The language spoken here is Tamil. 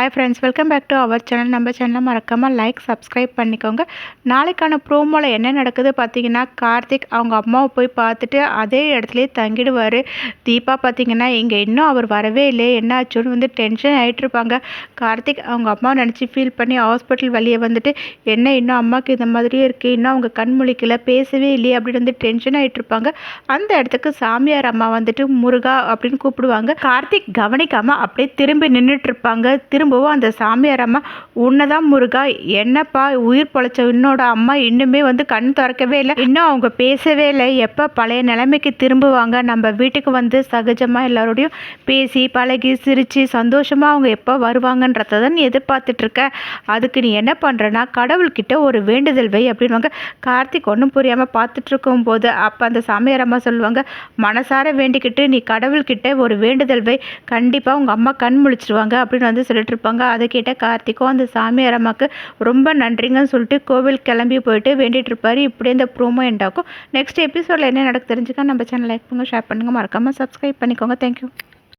Hi friends, welcome back to our channel. நம்ம சேனலை மறக்காமல் லைக் சப்ஸ்கிரைப் பண்ணிக்கோங்க. நாளைக்கான ப்ரோமோவில் என்ன நடக்குது பார்த்தீங்கன்னா, கார்த்திக் அவங்க அம்மாவை போய் பார்த்துட்டு அதே இடத்துலையே தங்கிடுவார். தீபா பார்த்தீங்கன்னா இங்கே இன்னும் அவர் வரவே இல்லை, என்ன ஆச்சுன்னு வந்து டென்ஷன் ஆகிட்டுருப்பாங்க. கார்த்திக் அவங்க அம்மாவை நினச்சி ஃபீல் பண்ணி ஹாஸ்பிட்டல் வெளியே வந்துட்டு, என்ன இன்னும் அம்மாவுக்கு இந்த மாதிரியே இருக்குது, இன்னும் அவங்க கண் முழிக்கல, பேசவே இல்லையே அப்படின்னு வந்து டென்ஷன் ஆகிட்டுருப்பாங்க. அந்த இடத்துக்கு சாமியார் அம்மா வந்துட்டு முருகா அப்படின்னு கூப்பிடுவாங்க. கார்த்திக் கவனிக்காமல் அப்படியே திரும்பி நின்றுட்டு இருப்பாங்க. திரும்பவும் அந்த சாமியார் அம்மா, உன்னதான் முருகா, என்னப்பா உயிர் பொழைச்ச என்னோட அம்மா இன்னுமே வந்து கண் திறக்கவே இல்லை, இன்னும் அவங்க பேசவே இல்லை, எப்போ பழைய நிலைமைக்கு திரும்புவாங்க, நம்ம வீட்டுக்கு வந்து சகஜமாக எல்லாரோடையும் பேசி பழகி சிரித்து சந்தோஷமாக அவங்க எப்போ வருவாங்கன்றத தான் நீ எதிர்பார்த்துட்ருக்க, அதுக்கு நீ என்ன பண்ணுறனா கடவுள்கிட்ட ஒரு வேண்டுதல் வை அப்படின்வாங்க. கார்த்திக் ஒன்றும் புரியாமல் பார்த்துட்டு இருக்கும்போது அப்போ அந்த சாமியார் அம்மா சொல்லுவாங்க, மனசார வேண்டிக்கிட்டு நீ கடவுள்கிட்ட ஒரு வேண்டுதல் வை, கண்டிப்பாக உங்கள் அம்மா கண் முழிச்சிருவாங்க அப்படின்னு வந்து சொல்லிட்டு இருப்பாங்க. அதை கேட்ட கார்த்திக்கும் அந்த சாமியார் அம்மாவுக்கு ரொம்ப நன்றிங்கன்னு சொல்லிட்டு கோவில் கிளம்பி போயிட்டு வேண்டிட்டு இருப்பாரு. இப்படியே இந்த ப்ரோமோ எண்டாக்கும். நெக்ஸ்ட் எபிசோடில் என்ன நடக்கு தெரிஞ்சுக்க நம்ம சேனல் லைக் பண்ணுங்கள், ஷேர் பண்ணுங்கள், மறக்காமல் சப்ஸ்கிரைப் பண்ணிக்கோங்க. தேங்க்யூ.